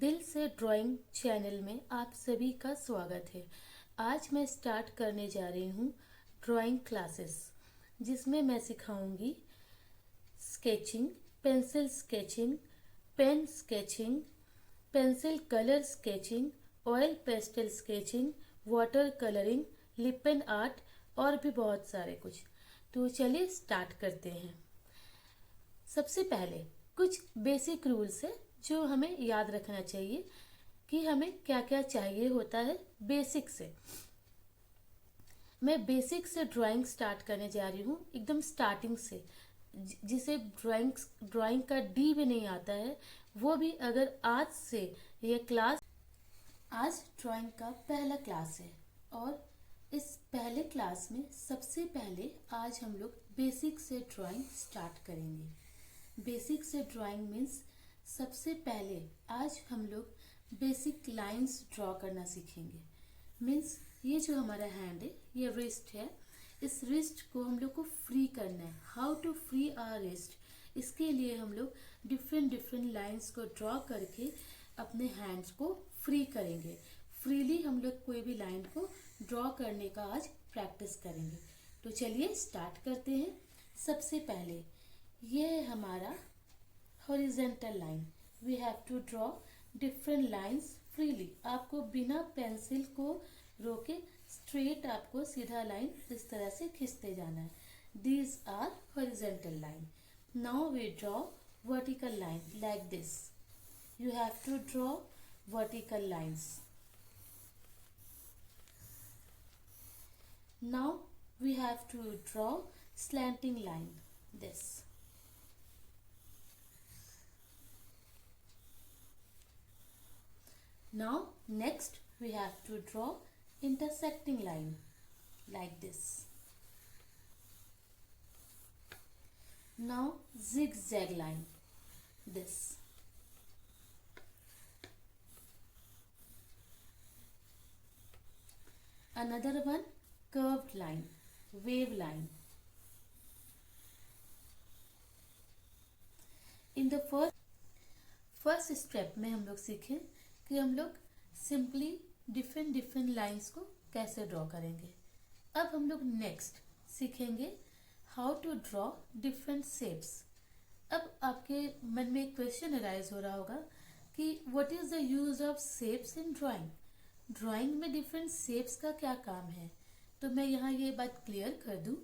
दिल से drawing channel में आप सभी का स्वागत है। आज मैं स्टार्ट करने जा रही हूँ ड्राइंग क्लासेस, जिसमें मैं सिखाऊंगी sketching, pencil sketching, pen sketching, pencil colour sketching, oil pastel sketching, water colouring, lip pen art और भी बहुत सारे कुछ। तो चलिए स्टार्ट करते हैं। सबसे पहले कुछ बेसिक रूल्स है जो हमें याद रखना चाहिए कि हमें क्या क्या चाहिए होता है बेसिक से। मैं बेसिक से ड्राइंग स्टार्ट करने जा रही हूँ, एकदम स्टार्टिंग से। जिसे ड्राइंग का डी भी नहीं आता है, वो भी अगर आज से ये क्लास, आज ड्राइंग का पहला क्लास है और इस पहले क्लास में सबसे पहले आज हम लोग बेसिक से ड्राइंग स्टार्ट करेंगे। बेसिक से ड्राइंग मीन्स सबसे पहले आज हम लोग बेसिक लाइंस ड्रॉ करना सीखेंगे। मीन्स ये जो हमारा हैंड है, ये रिस्ट है, इस रिस्ट को हम लोग को फ्री करना है। How to free our wrist, इसके लिए हम लोग डिफरेंट डिफरेंट लाइंस को ड्रॉ करके अपने हैंड्स को फ्री करेंगे। फ्रीली हम लोग कोई भी लाइन को ड्रॉ करने का आज प्रैक्टिस करेंगे। तो चलिए स्टार्ट करते हैं। सबसे पहले ये है हमारा horizontal line. We have to draw different lines freely. आपको बिना पेंसिल को रोके स्ट्रेट आपको सीधा लाइन इस तरह से खींचते जाना है। These are horizontal line. Now we draw vertical line like this. You have to draw vertical lines. Now we have to draw slanting line, this. Now next we have to draw intersecting line like this. Now zigzag line, this. Another one curved line, wave line. In the first step में हम लोग सीखें कि हम लोग simply different different lines को कैसे draw करेंगे। अब हम लोग नेक्स्ट सीखेंगे how to draw different shapes. अब आपके मन में एक क्वेश्चन अराइज हो रहा होगा कि what is the use of shapes in drawing. Drawing में डिफरेंट शेप्स का क्या काम है। तो मैं यहाँ ये बात क्लियर कर दूँ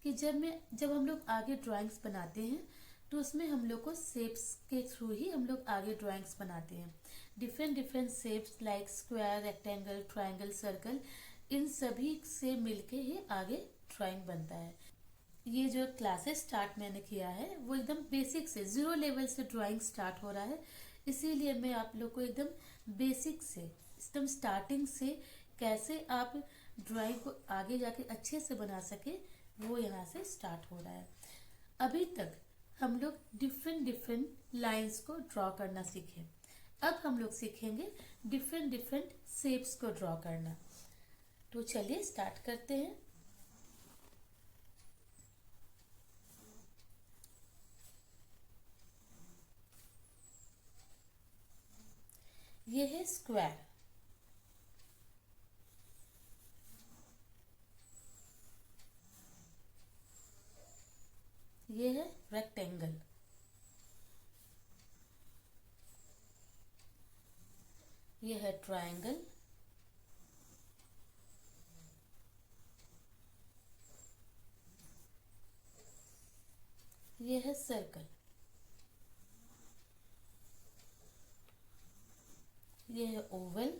कि जब हम लोग आगे ड्राइंग्स बनाते हैं तो उसमें हम लोग को शेप्स के थ्रू ही हम लोग आगे ड्राइंग्स बनाते हैं। Different different shapes like square, rectangle, triangle, circle, इन सभी से मिलके ही आगे ड्राइंग बनता है। ये जो क्लासेस स्टार्ट मैंने किया है वो एकदम बेसिक से, जीरो लेवल से ड्राइंग स्टार्ट हो रहा है। इसीलिए मैं आप लोग को एकदम बेसिक से, एकदम स्टार्टिंग से कैसे आप ड्राइंग को आगे जाके अच्छे से बना सके वो यहाँ से स्टार्ट हो रहा है। अभी तक हम लोग डिफरेंट डिफरेंट लाइंस को ड्रॉ करना सीखे। अब हम लोग सीखेंगे डिफरेंट डिफरेंट शेप्स को ड्रॉ करना। तो चलिए स्टार्ट करते हैं। ये है स्क्वायर, ये है रेक्टेंगल, ये है ट्रायंगल, ये है सर्कल, ये है ओवल,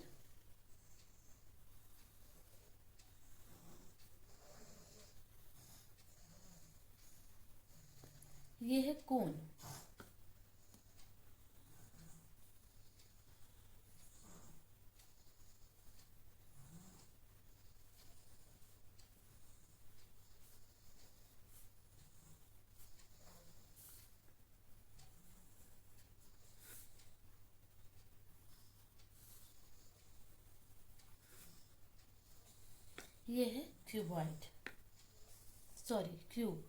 ये है कोन, ये है क्यूबॉइड, सॉरी क्यूब,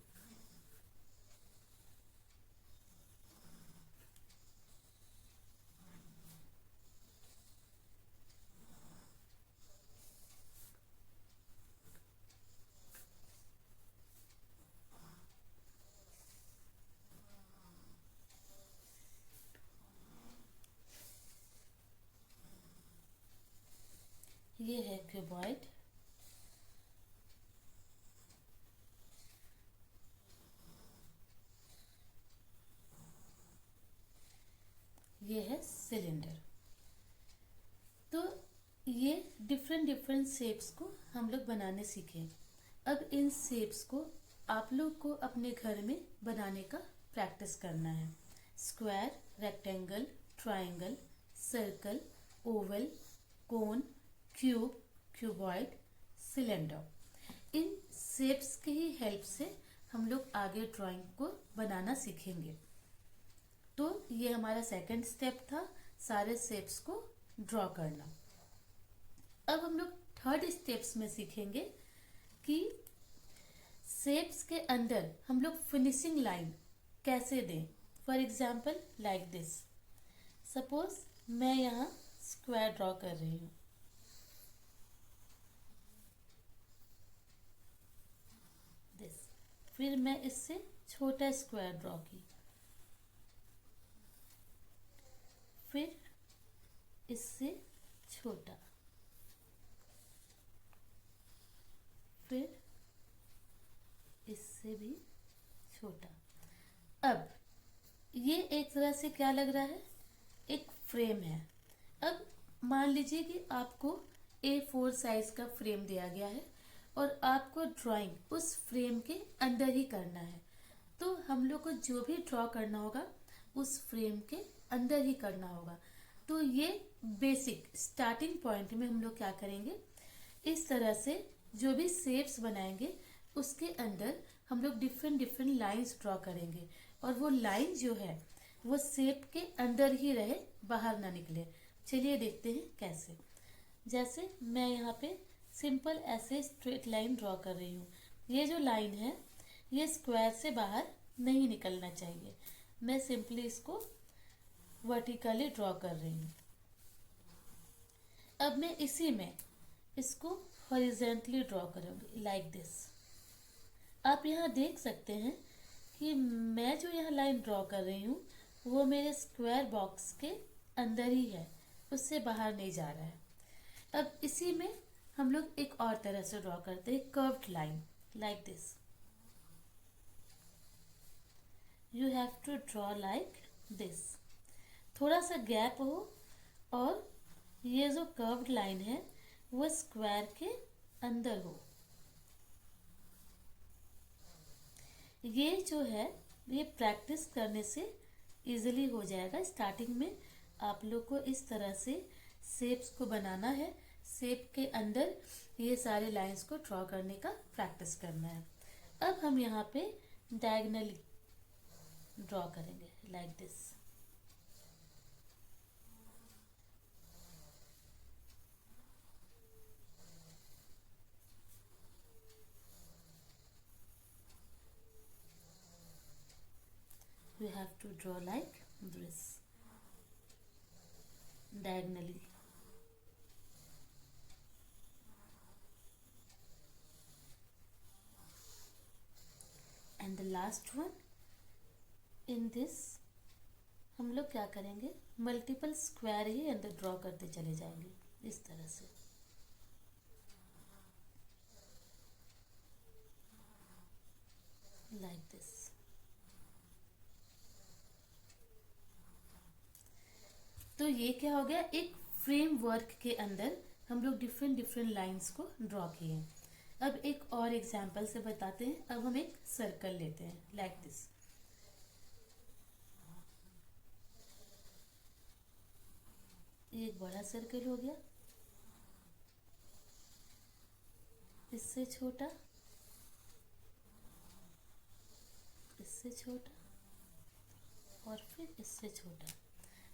क्यूबॉइड, ये है सिलेंडर। तो ये डिफरेंट डिफरेंट शेप्स को हम लोग बनाने सीखे। अब इन शेप्स को आप लोग को अपने घर में बनाने का प्रैक्टिस करना है। Square, rectangle, triangle, circle, oval, cone, cube, cuboid, cylinder. इन शेप्स की ही हेल्प से हम लोग आगे ड्राइंग को बनाना सीखेंगे। तो ये हमारा सेकंड स्टेप था, सारे शेप्स को ड्रॉ करना। अब हम लोग थर्ड स्टेप्स में सीखेंगे कि शेप्स के अंदर हम लोग फिनिशिंग लाइन कैसे दें। For example like this, suppose मैं यहाँ स्क्वायर ड्रॉ कर रही हूँ, दिस, फिर मैं इससे छोटा स्क्वायर ड्रॉ की, फिर इससे छोटा, फिर इससे भी छोटा। अब ये एक तरह से क्या लग रहा है, एक फ्रेम है। अब मान लीजिए कि आपको A4 साइज का फ्रेम दिया गया है और आपको ड्राइंग उस फ्रेम के अंदर ही करना है। तो हम लोग को जो भी ड्रॉ करना होगा उस फ्रेम के अंदर ही करना होगा। तो ये बेसिक स्टार्टिंग पॉइंट में हम लोग क्या करेंगे, इस तरह से जो भी शेप्स बनाएंगे उसके अंदर हम लोग डिफरेंट डिफरेंट लाइंस ड्रॉ करेंगे और वो लाइन जो है वो शेप के अंदर ही रहे, बाहर ना निकले। चलिए देखते हैं कैसे। जैसे मैं यहाँ पे सिंपल ऐसे स्ट्रेट लाइन ड्रॉ कर रही हूँ। ये जो लाइन है ये स्क्वायर से बाहर नहीं निकलना चाहिए। मैं सिंपली इसको वर्टिकली ड्रॉ कर रही हूँ। अब मैं इसी में इसको हॉरिजेंटली ड्रॉ करूँगी लाइक दिस। आप यहाँ देख सकते हैं कि मैं जो यहाँ लाइन ड्रॉ कर रही हूँ वो मेरे स्क्वायर बॉक्स के अंदर ही है, उससे बाहर नहीं जा रहा है। अब इसी में हम लोग एक और तरह से ड्रॉ करते हैं, curved line like this. You have to draw like this. थोड़ा सा गैप हो और ये जो कर्व्ड लाइन है वो स्क्वायर के अंदर हो। ये जो है ये प्रैक्टिस करने से इजीली हो जाएगा। स्टार्टिंग में आप लोग को इस तरह से शेप्स को बनाना है, शेप के अंदर ये सारे लाइंस को ड्रॉ करने का प्रैक्टिस करना है। अब हम यहाँ पे डायगनली ड्रॉ करेंगे like this. You have to draw like this diagonally. And the last one, in this हम लोग क्या करेंगे, मल्टीपल स्क्वायर ही अंदर ड्रॉ करते चले जाएंगे इस तरह से। Like this. तो ये क्या हो गया, एक फ्रेमवर्क के अंदर हम लोग डिफरेंट डिफरेंट लाइंस को ड्रॉ किए। अब एक और एग्जांपल से बताते हैं। अब हम एक सर्कल लेते हैं लाइक दिस। ये एक बड़ा सर्कल हो गया, इससे छोटा, इससे छोटा और फिर इससे छोटा।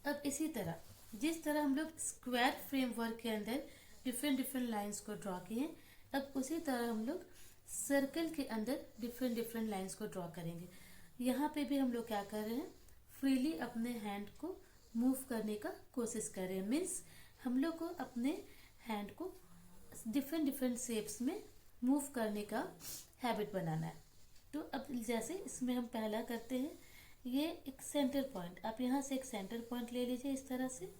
अब इसी तरह जिस तरह हम लोग स्क्वायर फ्रेमवर्क के अंदर डिफरेंट डिफरेंट लाइंस को ड्रॉ किए, अब उसी तरह हम लोग सर्कल के अंदर डिफरेंट डिफरेंट लाइंस को ड्रॉ करेंगे। यहाँ पे भी हम लोग क्या कर रहे हैं, फ्रीली अपने हैंड को मूव करने का कोशिश कर रहे हैं। मीन्स हम लोग को अपने हैंड को डिफरेंट डिफरेंट शेप्स में मूव करने का हैबिट बनाना है। तो अब जैसे इसमें हम पहला करते हैं, ये एक सेंटर पॉइंट, आप यहाँ से एक सेंटर पॉइंट ले लीजिए इस तरह से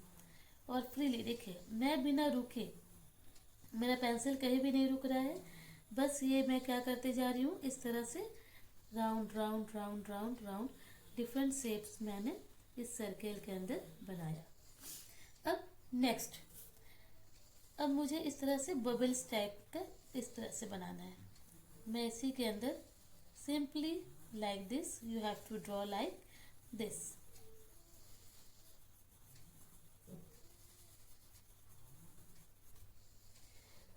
और फ्रीली देखिए मैं बिना रुके मेरा पेंसिल कहीं भी नहीं रुक रहा है, बस ये मैं क्या करते जा रही हूँ, इस तरह से round round round round round different shapes मैंने इस सर्कल के अंदर बनाया। अब नेक्स्ट, अब मुझे इस तरह से बबल्स टाइप का इस तरह से बनाना है। मैं इसी के अंदर simply like this, you have to draw like this.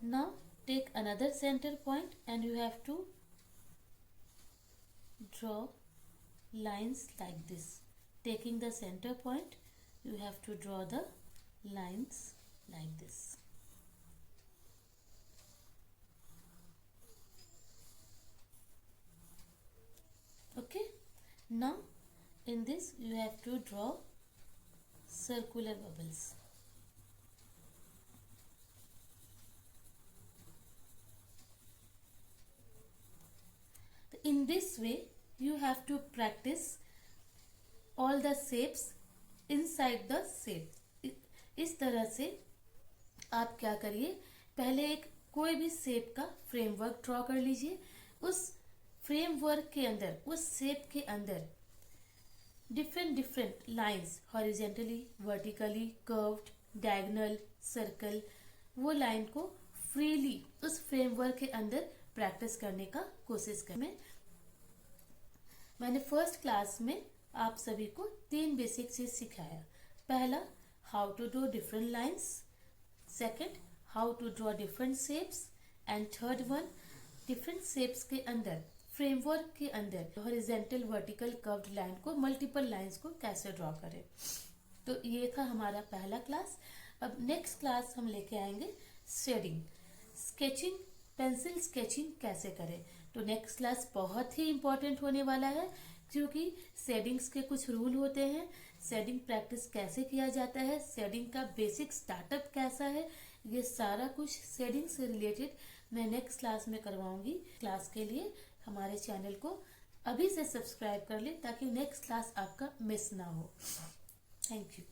Now take another center point and you have to draw lines like this. Taking the center point, you have to draw the lines like this. Okay, now in this you have to draw circular bubbles. In this way you have to practice all the shapes inside the shape. इस तरह से आप क्या करिए, पहले एक कोई भी शेप का फ्रेमवर्क ड्रॉ कर लीजिए। उस फ्रेमवर्क के अंदर, उस शेप के अंदर different lines, horizontally, vertically, curved, diagonal, circle, वो लाइन को फ्रीली उस फ्रेमवर्क के अंदर प्रैक्टिस करने का कोशिश करें। मैंने फर्स्ट क्लास में आप सभी को 3 बेसिक चीज सिखाया। पहला, how to draw different lines, second, how to draw different shapes, and third one, different shapes के अंदर, फ्रेमवर्क के अंदर हॉरिजेंटल, वर्टिकल, कर्व्ड लाइन को, मल्टीपल लाइंस को कैसे ड्रॉ करें। तो ये था हमारा पहला क्लास। अब नेक्स्ट क्लास हम लेके आएंगे शेडिंग, स्केचिंग, पेंसिल स्केचिंग कैसे करें। तो नेक्स्ट क्लास बहुत ही इम्पोर्टेंट होने वाला है, क्योंकि शेडिंग्स के कुछ रूल होते हैं, शेडिंग प्रैक्टिस कैसे किया जाता है, शेडिंग का बेसिक स्टार्टअप कैसा है, ये सारा कुछ शेडिंग से रिलेटेड मैं नेक्स्ट क्लास में करवाऊंगी। क्लास के लिए हमारे चैनल को अभी से सब्सक्राइब कर ले, ताकि नेक्स्ट क्लास आपका मिस ना हो। Thank you.